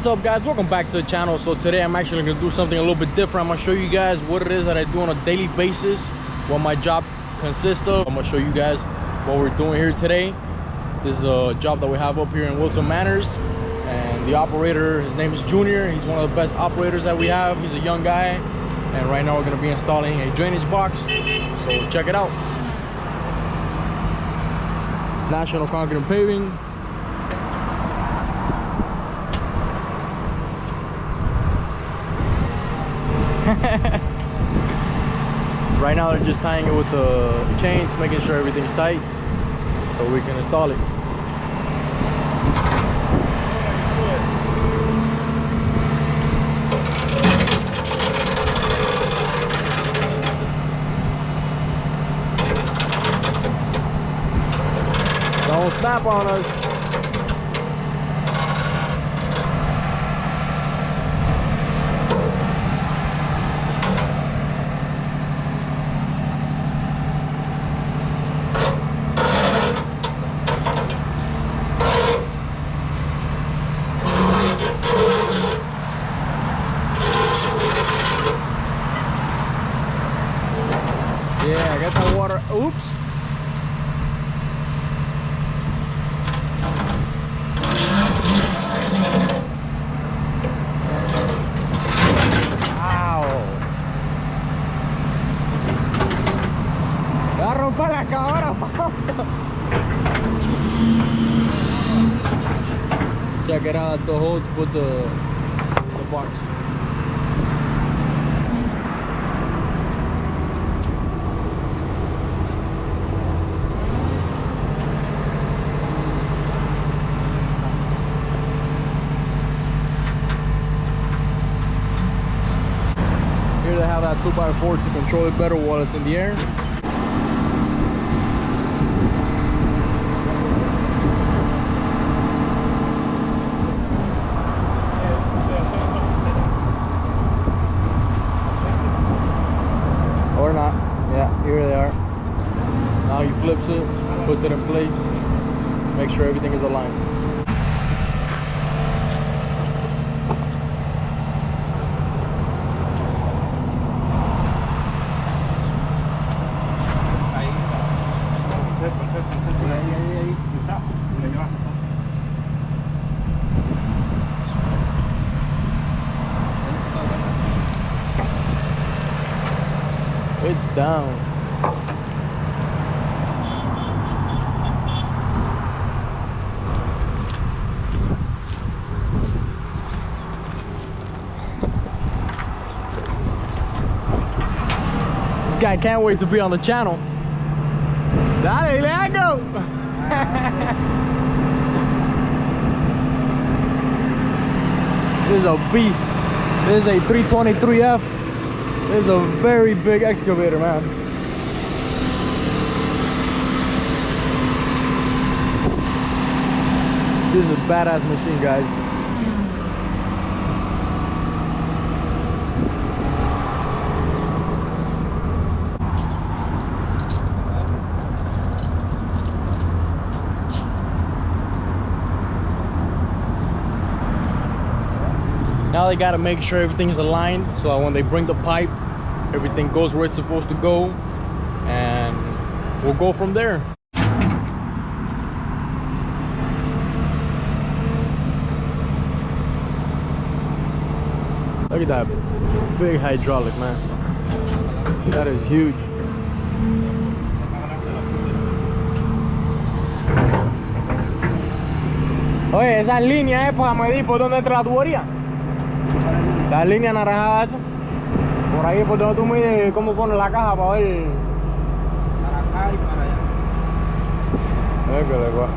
What's up, guys? Welcome back to the channel. So today I'm actually going to do something a little bit different. I'm going to show you guys what it is that I do on a daily basis, what my job consists of. I'm going to show you guys what we're doing here today. This is a job that we have up here in Wilton Manors, and the operator, his name is Junior. He's one of the best operators that we have. He's a young guy, and right now we're going to be installing a drainage box. So check it out. National Concrete and Paving. Right now they're just tying it with the chains, making sure everything's tight so we can install it. Don't snap on us. Yeah, get that water. Oops. Ow. Va a romper la cabra, check it out, the holes with the box. Here they have that 2x4 to control it better while it's in the air. Or not. Yeah, here they are. Now he flips it, puts it in place, make sure everything is aligned. It's down. This guy can't wait to be on the channel. Dale, let go. This is a beast. This is a 323F. This is a very big excavator, man. This is a badass machine, guys. Now they gotta make sure everything is aligned so that when they bring the pipe, everything goes where it's supposed to go, and we'll go from there. Look at that big hydraulic, man. That is huge. Oye, esa línea es para medir por dónde entra la tubería. La línea naranjada esa. Por ahí por donde tú mides cómo pones la caja para ver. Para acá y para allá. École, guau.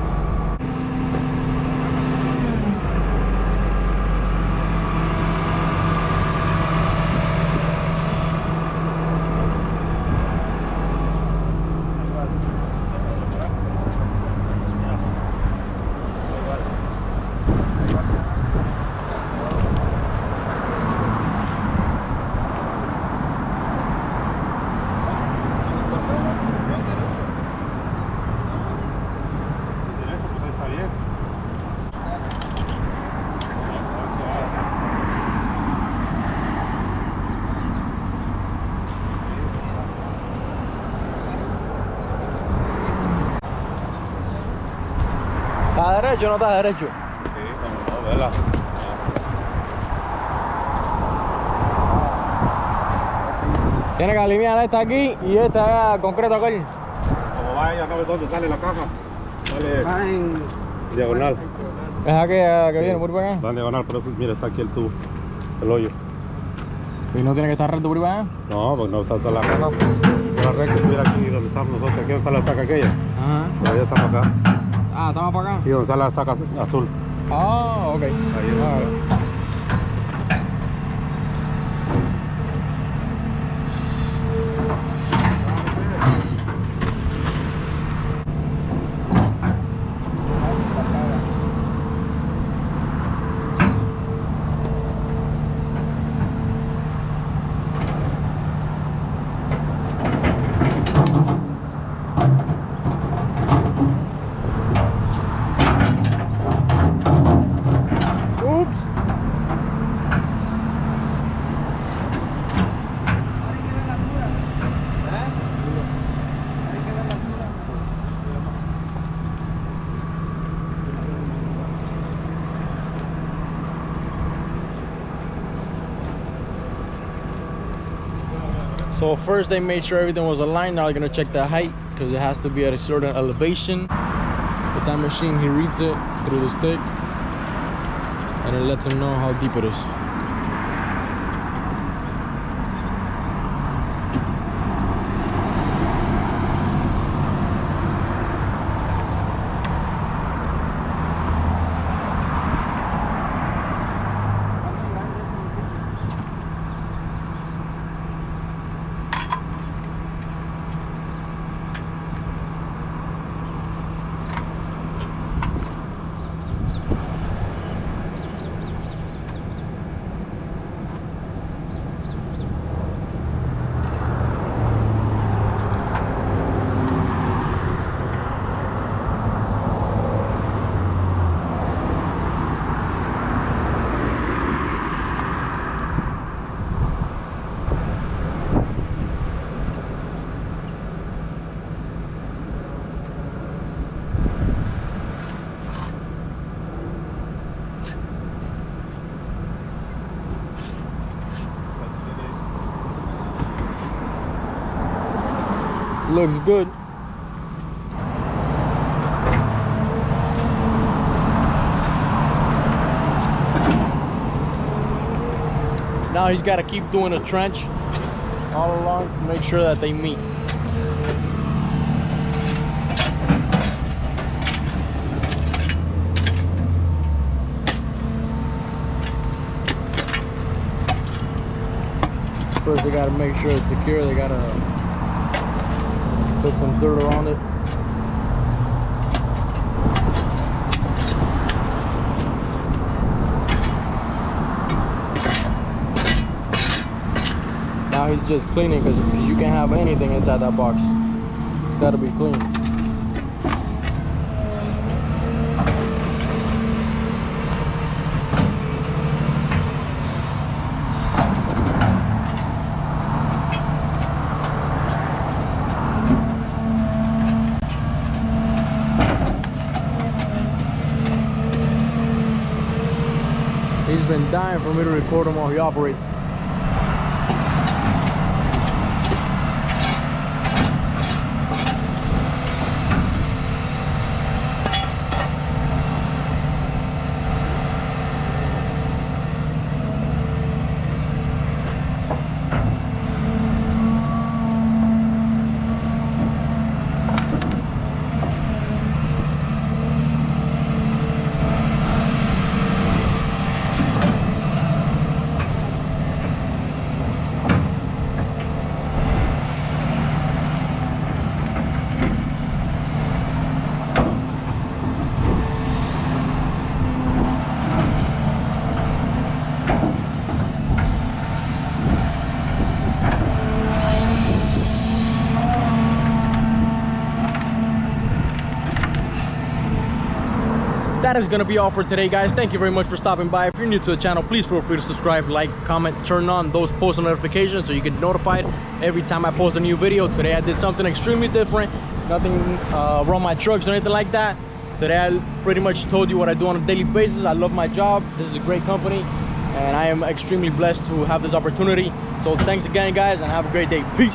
derecho o no está derecho? Sí, no, vela. Tiene que alinear esta aquí y esta concreto aquí. Como vaya, ¿sabes dónde sale la caja? Sale en diagonal. Es aquella que viene por para acá. Va en diagonal, pero eso, mira, está aquí el tubo, el hoyo. ¿Y no tiene que estar recto por para acá? No, pues no está la caja. La recta estuviera aquí donde estamos nosotros. Aquí donde está la estaca aquella. Ajá. Por allá está para acá. Ah, ¿estamos para acá? Sí, donde está la estaca azul. Ah, ok. Ahí es. So first they made sure everything was aligned. Now they're gonna check the height because it has to be at a certain elevation. With that machine, he reads it through the stick and it lets him know how deep it is. Looks good. Now he's got to keep doing a trench all along to make sure that they meet. First they got to make sure it's secure. They got to put some dirt around it. Now he's just cleaning because you can't have anything inside that box. It's got to be clean. He's been dying for me to record him while he operates. That is gonna be all for today, guys. Thank you very much for stopping by. If you're new to the channel, please feel free to subscribe, like, comment, turn on those post notifications so you get notified every time I post a new video. Today I did something extremely different, nothing wrong with my trucks or anything like that. Today I pretty much told you what I do on a daily basis. I love my job. This is a great company, and I am extremely blessed to have this opportunity. So thanks again, guys, and have a great day. Peace.